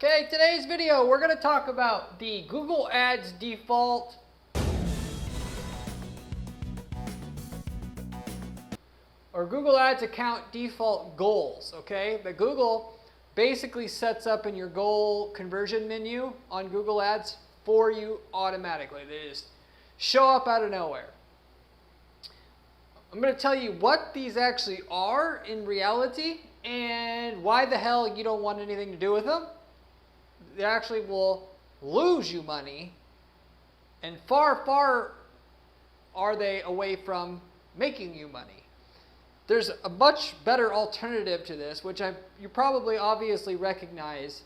Okay, today's video we're going to talk about the Google Ads default or Google Ads account default goals, okay? That Google basically sets up in your goal conversion menu on Google Ads for you automatically. They just show up out of nowhere. I'm going to tell you what these actually are in reality and why the hell you don't want anything to do with them. They actually will lose you money, and far, far are they away from making you money. There's a much better alternative to this, which you probably obviously recognize.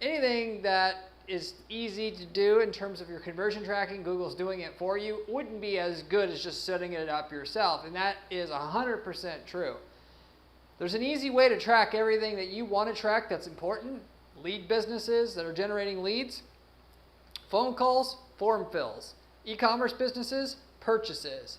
Anything that is easy to do in terms of your conversion tracking, Google's doing it for you, wouldn't be as good as just setting it up yourself, and that is 100% true. There's an easy way to track everything that you want to track that's important. Lead businesses that are generating leads, phone calls, form fills, e-commerce businesses, purchases.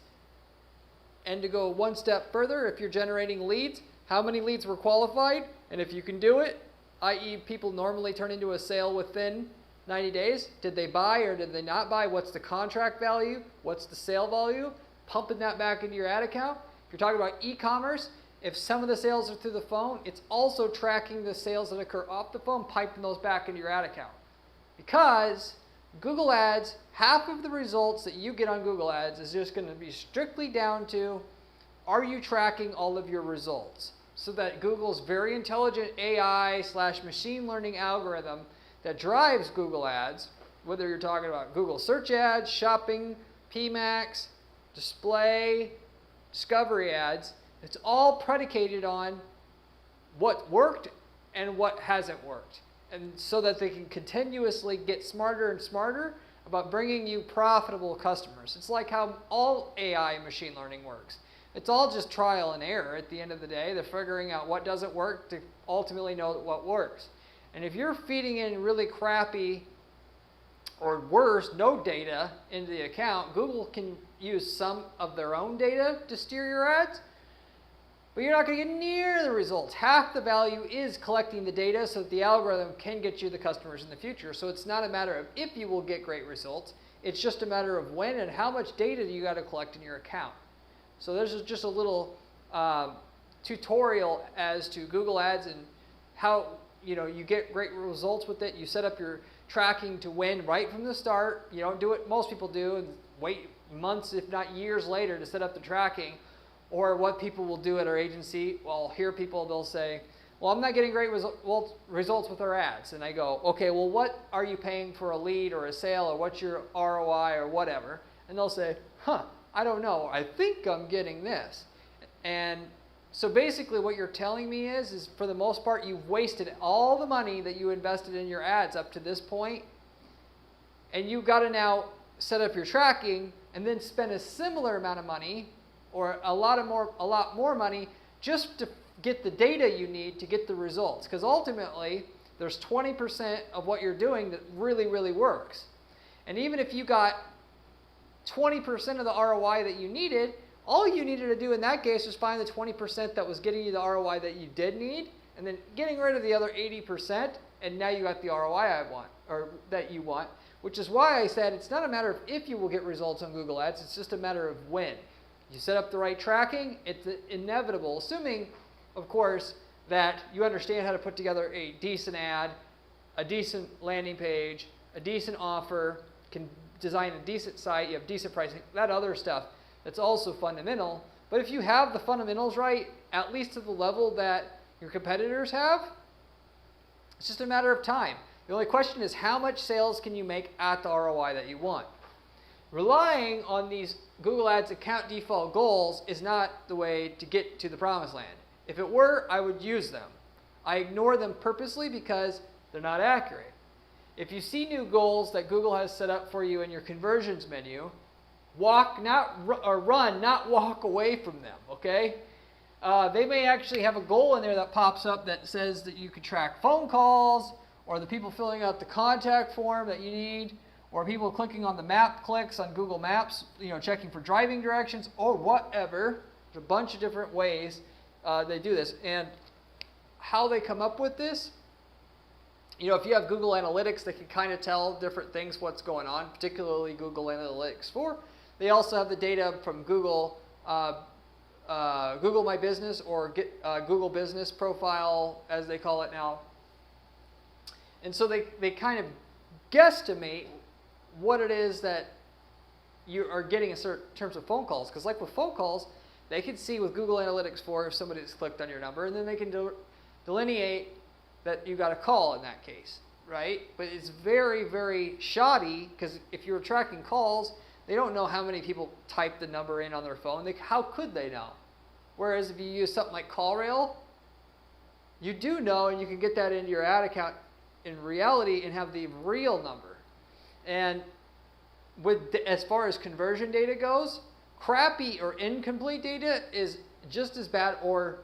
And to go one step further, if you're generating leads, how many leads were qualified? And if you can do it, i.e. people normally turn into a sale within 90 days. Did they buy or did they not buy? What's the contract value? What's the sale value? Pumping that back into your ad account. If you're talking about e-commerce, if some of the sales are through the phone, it's also tracking the sales that occur off the phone, piping those back into your ad account. Because Google Ads, half of the results that you get on Google Ads is just going to be strictly down to, are you tracking all of your results? So that Google's very intelligent AI/machine learning algorithm that drives Google Ads, whether you're talking about Google search ads, shopping, PMax, display, discovery ads, it's all predicated on what worked and what hasn't worked. And so that they can continuously get smarter and smarter about bringing you profitable customers. It's like how all AI and machine learning works. It's all just trial and error at the end of the day. They're figuring out what doesn't work to ultimately know what works. And if you're feeding in really crappy or worse, no data into the account, Google can use some of their own data to steer your ads. But you're not going to get near the results. Half the value is collecting the data so that the algorithm can get you the customers in the future. So it's not a matter of if you will get great results. It's just a matter of when and how much data you got to collect in your account. So there's just a little tutorial as to Google Ads and how you get great results with it. You set up your tracking to win right from the start. You don't do what most people do and wait months, if not years later to set up the tracking. Or what people will do at our agency, well, I'll hear people, they'll say, well, I'm not getting great results with our ads. And I go, okay, well, what are you paying for a lead or a sale, or what's your ROI or whatever? And they'll say, I don't know. I think I'm getting this. And so basically what you're telling me is for the most part, you've wasted all the money that you invested in your ads up to this point, and you've got to now set up your tracking and then spend a similar amount of money or a lot more money just to get the data you need to get the results. Because ultimately, there's 20% of what you're doing that really, really works. And even if you got 20% of the ROI that you needed, all you needed to do in that case was find the 20% that was getting you the ROI that you did need, and then getting rid of the other 80%, and now you got the ROI that you want, which is why I said it's not a matter of if you will get results on Google Ads, it's just a matter of when. You set up the right tracking, it's inevitable, assuming, of course, that you understand how to put together a decent ad, a decent landing page, a decent offer, can design a decent site, you have decent pricing, that other stuff, that's also fundamental. But if you have the fundamentals right, at least to the level that your competitors have, it's just a matter of time. The only question is how much sales can you make at the ROI that you want? Relying on these Google Ads account default goals is not the way to get to the promised land. If it were, I would use them. I ignore them purposely because they're not accurate. If you see new goals that Google has set up for you in your conversions menu, run, not walk away from them, okay? They may actually have a goal in there that pops up that says that you can track phone calls, or the people filling out the contact form that you need, or people clicking on the map clicks on Google Maps, checking for driving directions, or whatever. There's a bunch of different ways they do this. And how they come up with this if you have Google Analytics, they can kind of tell different things, what's going on, particularly Google Analytics 4. They also have the data from Google, Google My Business, or Google Business Profile, as they call it now. And so they kind of guesstimate what it is that you are getting in terms of phone calls. Because like with phone calls, they can see with Google Analytics 4 if somebody's clicked on your number, and then they can delineate that you got a call in that case, right? But it's very, very shoddy, because if you were tracking calls, they don't know how many people typed the number in on their phone. How could they know? Whereas if you use something like CallRail, you do know, and you can get that into your ad account in reality and have the real number. And as far as conversion data goes, crappy or incomplete data is just as bad, or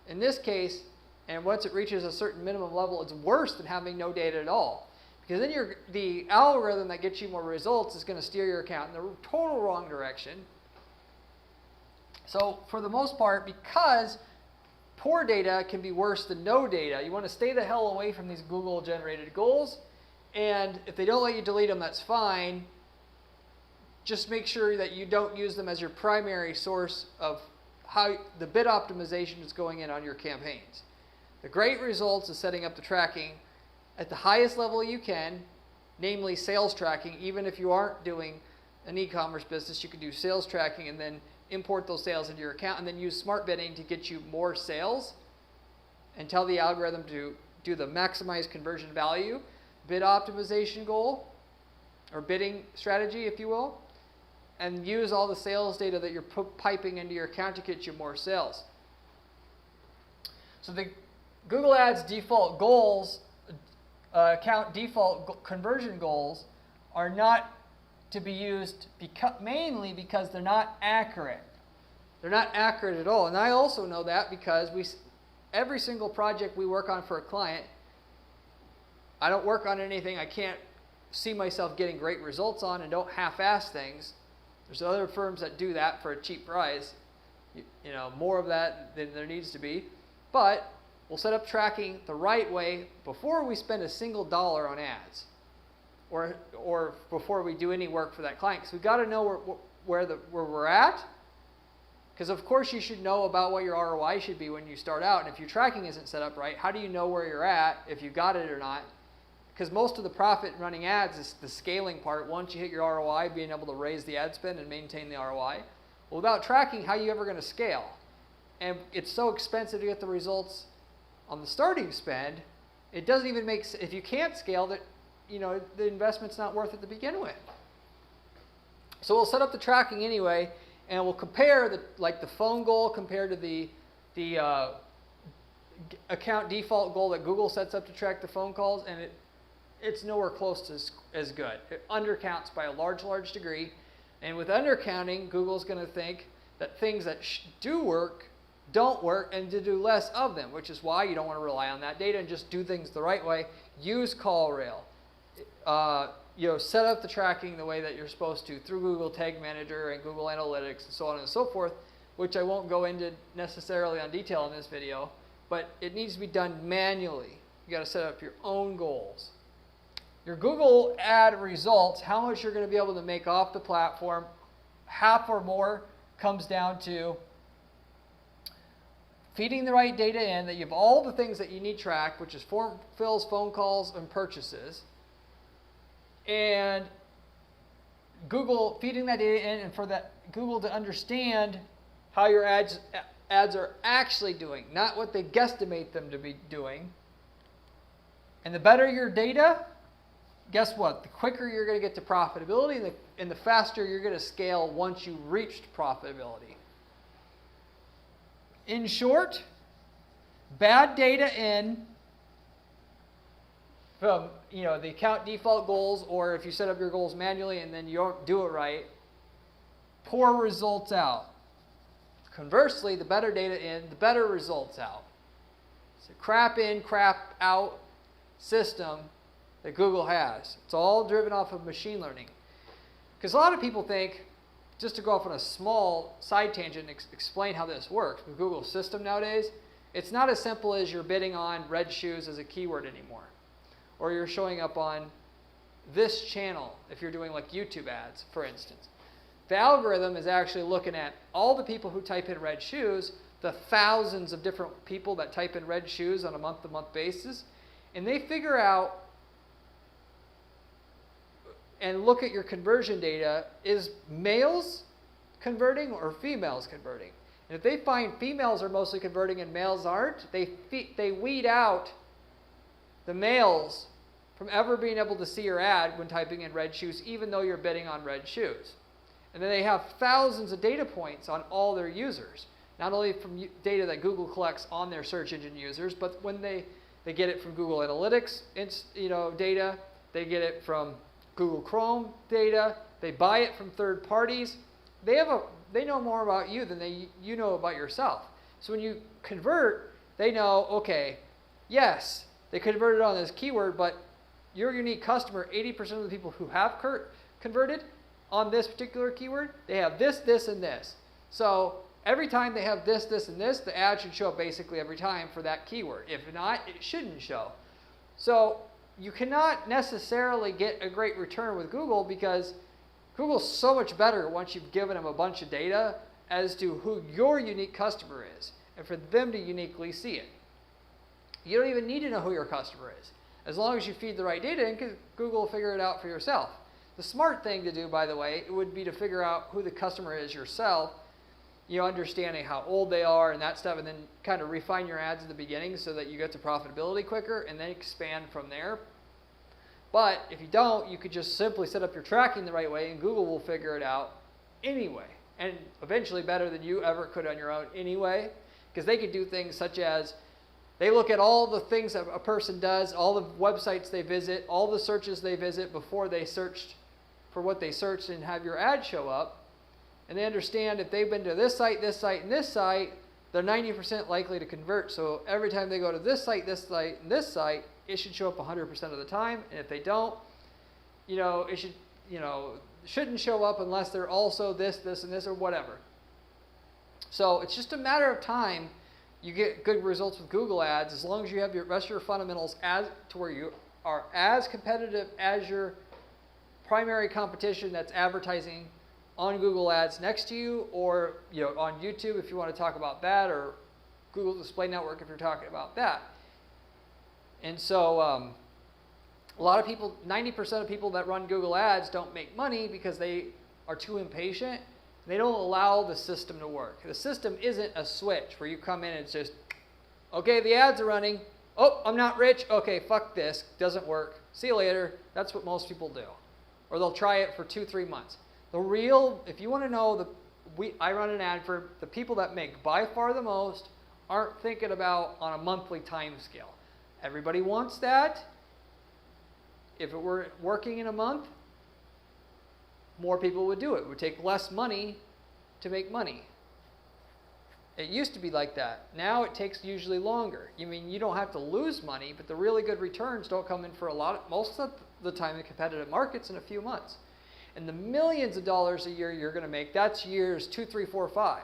in this case, and once it reaches a certain minimum level, it's worse than having no data at all. Because then the algorithm that gets you more results is going to steer your account in the total wrong direction. So for the most part, because poor data can be worse than no data, you want to stay the hell away from these Google-generated goals. And if they don't let you delete them, that's fine. Just make sure that you don't use them as your primary source of how the bid optimization is going in on your campaigns. The great results is setting up the tracking at the highest level you can, namely sales tracking. Even if you aren't doing an e-commerce business, you can do sales tracking and then import those sales into your account, and then use smart bidding to get you more sales, and tell the algorithm to do the maximize conversion value bid optimization goal, or bidding strategy, if you will, and use all the sales data that you're piping into your account to get you more sales. So the Google Ads default goals, account default conversion goals, are not to be used mainly because they're not accurate. They're not accurate at all. And I also know that because every single project we work on for a client, I don't work on anything I can't see myself getting great results on, and don't half-ass things. There's other firms that do that for a cheap price, more of that than there needs to be. But we'll set up tracking the right way before we spend a single dollar on ads, or before we do any work for that client. Because we've got to know where we're at. Because of course you should know about what your ROI should be when you start out. And if your tracking isn't set up right, how do you know where you're at, if you got it or not? Because most of the profit in running ads is the scaling part. Once you hit your ROI, being able to raise the ad spend and maintain the ROI. Well, without tracking, how are you ever going to scale? And it's so expensive to get the results on the starting spend, it doesn't even make sense. If you can't scale, that the investment's not worth it to begin with. So we'll set up the tracking anyway, and we'll compare the phone goal compared to the account default goal that Google sets up to track the phone calls, and it's nowhere close to as good. It undercounts by a large degree, and with undercounting, Google's going to think that things that do work don't work, and to do less of them, which is why you don't want to rely on that data and just do things the right way. Use CallRail. Set up the tracking the way that you're supposed to through Google Tag Manager and Google Analytics and so on and so forth, which I won't go into necessarily on detail in this video, but it needs to be done manually. You got to set up your own goals. Your Google ad results, how much you're going to be able to make off the platform, half or more, comes down to feeding the right data in, that you have all the things that you need tracked, which is form fills, phone calls, and purchases. And Google feeding that data in, and for that Google to understand how your ads are actually doing, not what they guesstimate them to be doing. And the better your data, guess what? The quicker you're going to get to profitability, and the faster you're going to scale once you've reached profitability. In short, bad data in from the account default goals, or if you set up your goals manually and then you don't do it right, poor results out. Conversely, the better data in, the better results out. It's a crap in, crap out system that Google has. It's all driven off of machine learning. Because a lot of people think, just to go off on a small side tangent and explain how this works with Google's system nowadays, it's not as simple as you're bidding on red shoes as a keyword anymore. or you're showing up on this channel if you're doing like YouTube ads, for instance. The algorithm is actually looking at all the people who type in red shoes, the thousands of different people that type in red shoes on a month-to-month basis, and they figure out and look at your conversion data, is males converting or females converting? And if they find females are mostly converting and males aren't, they weed out the males from ever being able to see your ad when typing in red shoes, even though you're bidding on red shoes. And then they have thousands of data points on all their users, not only from data that Google collects on their search engine users, but when they get it from Google Analytics data, they get it from Google Chrome data, they buy it from third parties. They know more about you than you know about yourself. So when you convert, they know, okay, yes, they converted on this keyword, but your unique customer, 80% of the people who have converted on this particular keyword, they have this, this, and this. So every time they have this, this, and this, the ad should show up basically every time for that keyword. If not, it shouldn't show. So you cannot necessarily get a great return with Google because Google's so much better once you've given them a bunch of data as to who your unique customer is and for them to uniquely see it. You don't even need to know who your customer is. As long as you feed the right data in, Google will figure it out for yourself. The smart thing to do, by the way, would be to figure out who the customer is yourself, understanding how old they are and that stuff, and then kind of refine your ads at the beginning so that you get to profitability quicker and then expand from there. But if you don't, you could just simply set up your tracking the right way and Google will figure it out anyway. And eventually better than you ever could on your own anyway, because they could do things such as they look at all the things that a person does, all the websites they visit, all the searches they visit before they searched for what they searched and have your ad show up. And they understand if they've been to this site, and this site, they're 90% likely to convert. So every time they go to this site, and this site, it should show up 100% of the time. And if they don't, it shouldn't show up unless they're also this, this, and this, or whatever. So it's just a matter of time. You get good results with Google ads as long as you have your rest of your fundamentals to where you are as competitive as your primary competition that's advertising on Google Ads next to you, or on YouTube if you want to talk about that, or Google Display Network if you're talking about that. And so a lot of people, 90% of people that run Google Ads don't make money because they are too impatient. They don't allow the system to work. The system isn't a switch where you come in and it's just, okay, the ads are running. Oh, I'm not rich. Okay, fuck this. Doesn't work. See you later. That's what most people do. Or they'll try it for 2-3 months. If you want to know, I run an ad for the people that make by far the most aren't thinking about on a monthly time scale. Everybody wants that. If it were working in a month, more people would do it. It would take less money to make money. It used to be like that. Now it takes usually longer. You don't have to lose money, but the really good returns don't come in for most of the time in competitive markets in a few months. And the millions of dollars a year you're going to make, that's years 2, 3, 4, 5.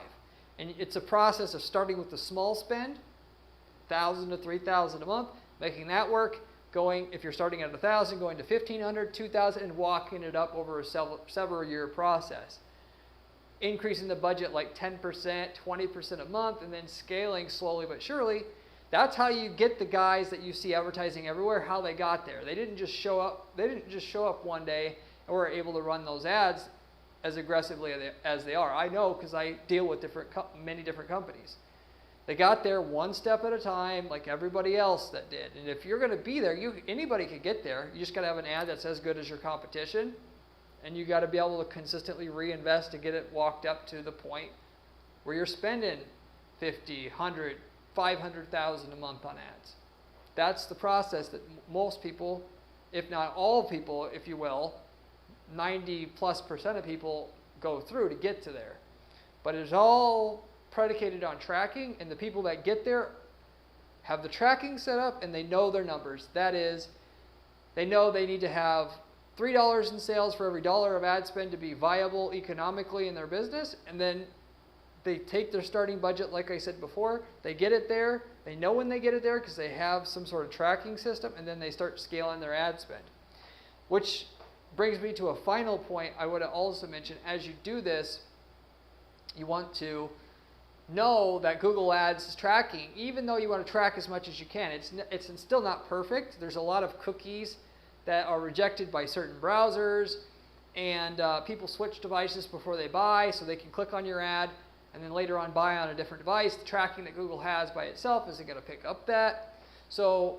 And it's a process of starting with the small spend, $1,000 to $3,000 a month, making that work, going, if you're starting at $1,000, going to $1,500, $2,000, and walking it up over a several year process. Increasing the budget like 10%, 20% a month, and then scaling slowly but surely. That's how you get the guys that you see advertising everywhere, how they got there. They didn't just show up one day and were able to run those ads as aggressively as they are. I know because I deal with many different companies. They got there one step at a time, like everybody else that did. And if you're going to be there, anybody could get there. You just got to have an ad that's as good as your competition, and you got to be able to consistently reinvest to get it walked up to the point where you're spending $50, $100, $500,000 a month on ads. That's the process that most people, if not all people, if you will, 90+% of people go through to get to there. But it's all predicated on tracking, and the people that get there have the tracking set up and they know their numbers. That is, they know they need to have $3 in sales for every dollar of ad spend to be viable economically in their business, and then they take their starting budget, like I said before, they get it there, They know when they get it there because they have some sort of tracking system, and then they start scaling their ad spend. Which brings me to a final point I would also mention. As you do this, you want to know that Google Ads is tracking, even though you want to track as much as you can. It's still not perfect. There's a lot of cookies that are rejected by certain browsers, and people switch devices before they buy, so they can click on your ad and then later on buy on a different device. The tracking that Google has by itself isn't going to pick up that. So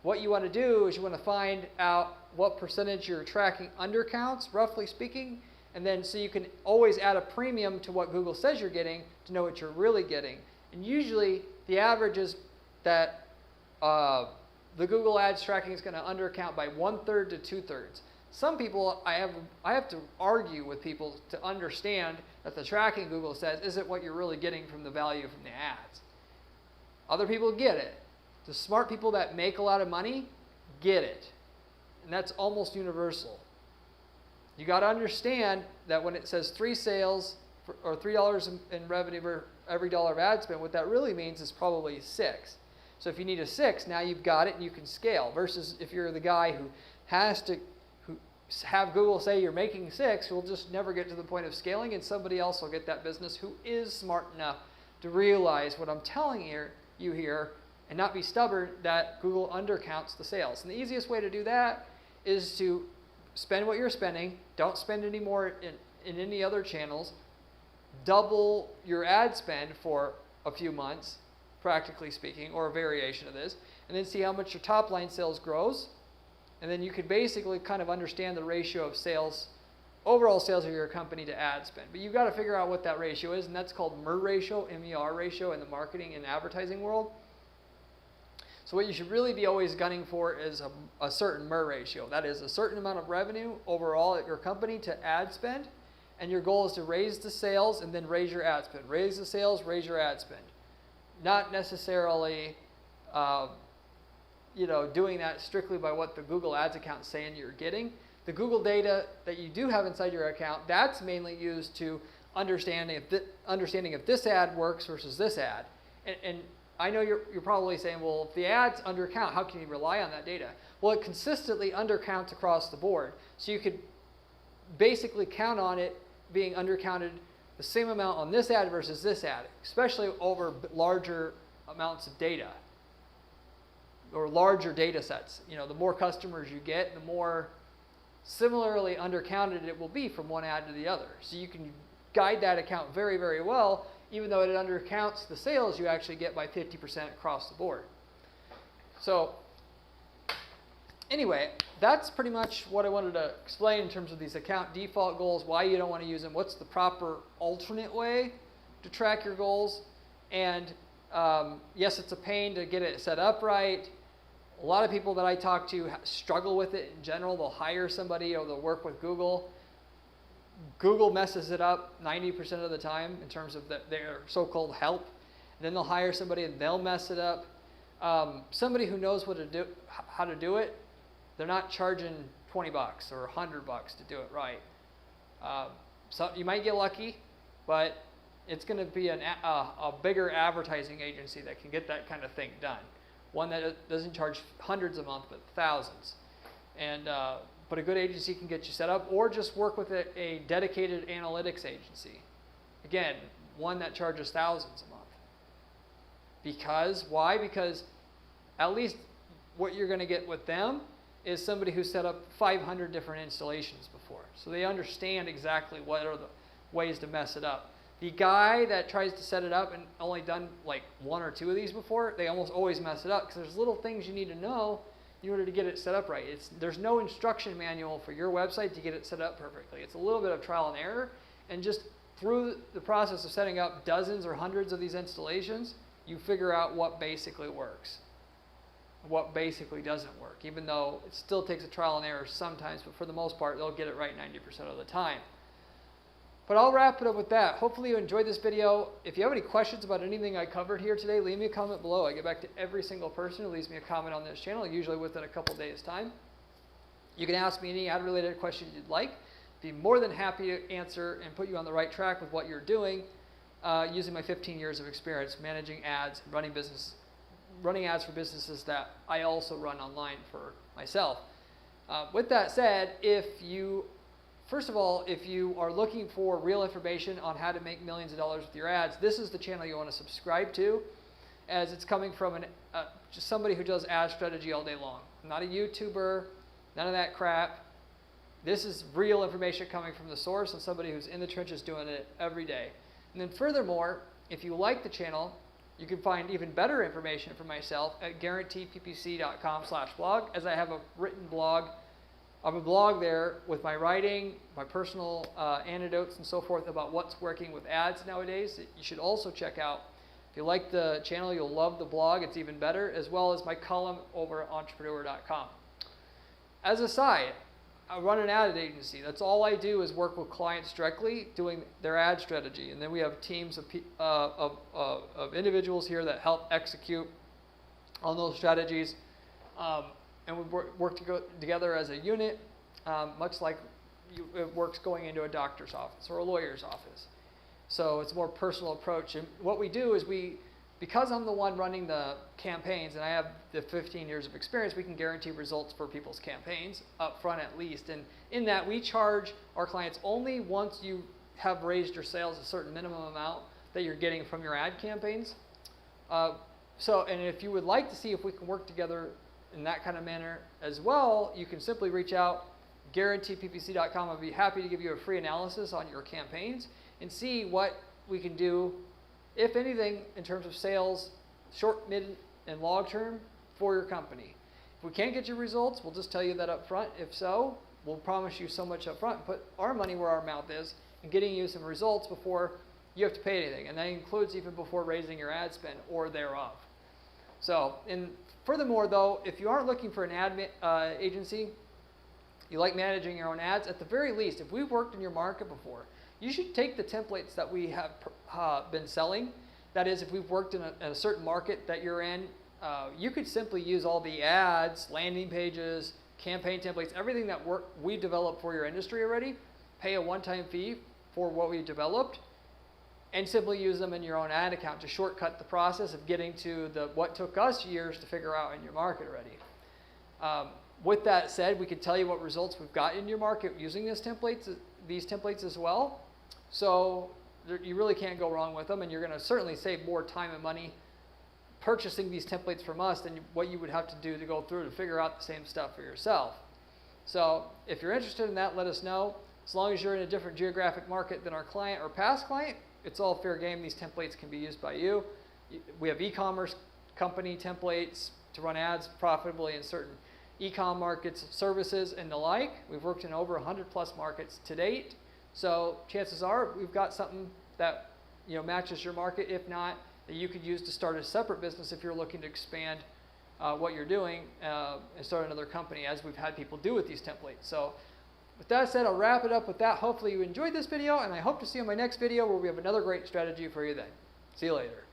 what you want to do is you want to find out what percentage you're tracking undercounts, roughly speaking, and then so you can always add a premium to what Google says you're getting to know what you're really getting. And usually the average is that the Google Ads tracking is going to undercount by 1/3 to 2/3. Some people, I have to argue with people to understand that the tracking Google says isn't what you're really getting from the value from the ads. Other people get it. The smart people that make a lot of money get it. And that's almost universal. You got to understand that when it says 3 sales or $3 in revenue for every dollar of ad spend, what that really means is probably 6. So if you need a 6, now you've got it and you can scale. Versus if you're the guy who has to have Google say you're making 6, you'll just never get to the point of scaling, and somebody else will get that business who is smart enough to realize what I'm telling you here and not be stubborn that Google undercounts the sales. And the easiest way to do that is to spend what you're spending, don't spend any more in any other channels, double your ad spend for a few months, practically speaking, or a variation of this, and then see how much your top line sales grows. And then you could basically kind of understand the ratio of sales, overall sales of your company to ad spend. But you've got to figure out what that ratio is, and that's called MER ratio, M-E-R ratio, in the marketing and advertising world. So what you should really be always gunning for is a certain MER ratio. That is a certain amount of revenue overall at your company to ad spend, and your goal is to raise the sales and then raise your ad spend. Raise the sales, raise your ad spend. Not necessarily doing that strictly by what the Google Ads account is saying you're getting. The Google data that you do have inside your account, that's mainly used to understanding if this ad works versus this ad. And I know you're probably saying, well, if the ad's undercount, how can you rely on that data? Well, it consistently undercounts across the board. So you could basically count on it being undercounted the same amount on this ad versus this ad, especially over larger amounts of data or larger data sets. The more customers you get, the more similarly undercounted it will be from one ad to the other. So you can guide that account very, very well, even though it undercounts the sales you actually get by 50% across the board. So anyway, that's pretty much what I wanted to explain in terms of these account default goals, why you don't want to use them, what's the proper alternate way to track your goals. And yes, it's a pain to get it set up right. A lot of people that I talk to struggle with it in general. They'll hire somebody or they'll work with Google. Google messes it up 90% of the time in terms of their so-called help. And then they'll hire somebody and they'll mess it up. Somebody who knows how to do it, they're not charging $20 or $100 to do it right. So you might get lucky, but it's going to be a bigger advertising agency that can get that kind of thing done. One that doesn't charge hundreds a month, but thousands. And but a good agency can get you set up, or just work with a dedicated analytics agency. Again, one that charges thousands a month. Why? Because at least what you're going to get with them is somebody who set up 500 different installations before. So they understand exactly what are the ways to mess it up. The guy that tries to set it up and only done like 1 or 2 of these before, they almost always mess it up because there's little things you need to know in order to get it set up right. There's no instruction manual for your website to get it set up perfectly. It's a little bit of trial and error, and just through the process of setting up dozens or hundreds of these installations, you figure out what basically works, what basically doesn't work, even though it still takes a trial and error sometimes, but for the most part, they'll get it right 90% of the time. But I'll wrap it up with that. Hopefully you enjoyed this video. If you have any questions about anything I covered here today, leave me a comment below. I get back to every single person who leaves me a comment on this channel, usually within a couple days' time. You can ask me any ad-related questions you'd like. Be more than happy to answer and put you on the right track with what you're doing using my 15 years of experience managing ads and running running ads for businesses that I also run online for myself. With that said, first of all, if you are looking for real information on how to make millions of dollars with your ads, this is the channel you want to subscribe to, as it's coming from just somebody who does ad strategy all day long. I'm not a YouTuber, none of that crap. This is real information coming from the source and somebody who's in the trenches doing it every day. And then furthermore, if you like the channel, you can find even better information from myself at guaranteedppc.com/blog, as I have a written blog. I have a blog there with my writing, my personal anecdotes and so forth about what's working with ads nowadays that you should also check out. If you like the channel, you'll love the blog. It's even better, as well as my column over at entrepreneur.com. As a side, I run an ad agency. That's all I do is work with clients directly doing their ad strategy. And then we have teams of individuals here that help execute on those strategies. And we work together as a unit, much like it works going into a doctor's office or a lawyer's office. So it's a more personal approach. And what we do is because I'm the one running the campaigns and I have the 15 years of experience, we can guarantee results for people's campaigns up front at least. And in that, we charge our clients only once you have raised your sales a certain minimum amount that you're getting from your ad campaigns. And if you would like to see if we can work together in that kind of manner as well, you can simply reach out, guaranteedppc.com. I'd be happy to give you a free analysis on your campaigns and see what we can do, if anything, in terms of sales, short, mid, and long term for your company. If we can't get you results, we'll just tell you that up front. If so, we'll promise you so much up front and put our money where our mouth is and getting you some results before you have to pay anything. And that includes even before raising your ad spend or thereof. So, and furthermore though, if you aren't looking for an ad agency, you like managing your own ads, at the very least, if we've worked in your market before, you should take the templates that we have been selling. That is, if we've worked in a certain market that you're in, you could simply use all the ads, landing pages, campaign templates, everything that we developed for your industry already, pay a one-time fee for what we developed, and simply use them in your own ad account to shortcut the process of getting to what took us years to figure out in your market already. With that said, we could tell you what results we've got in your market using these templates as well. So you really can't go wrong with them, and you're going to certainly save more time and money purchasing these templates from us than what you would have to do to go through to figure out the same stuff for yourself. So if you're interested in that, let us know. As long as you're in a different geographic market than our client or past client, it's all fair game. These templates can be used by you. We have e-commerce company templates to run ads profitably in certain e-com markets, services, and the like. We've worked in over 100 plus markets to date. So chances are we've got something that matches your market. If not, that you could use to start a separate business if you're looking to expand what you're doing and start another company, as we've had people do with these templates. So with that said, I'll wrap it up with that. Hopefully you enjoyed this video, and I hope to see you in my next video where we have another great strategy for you then. See you later.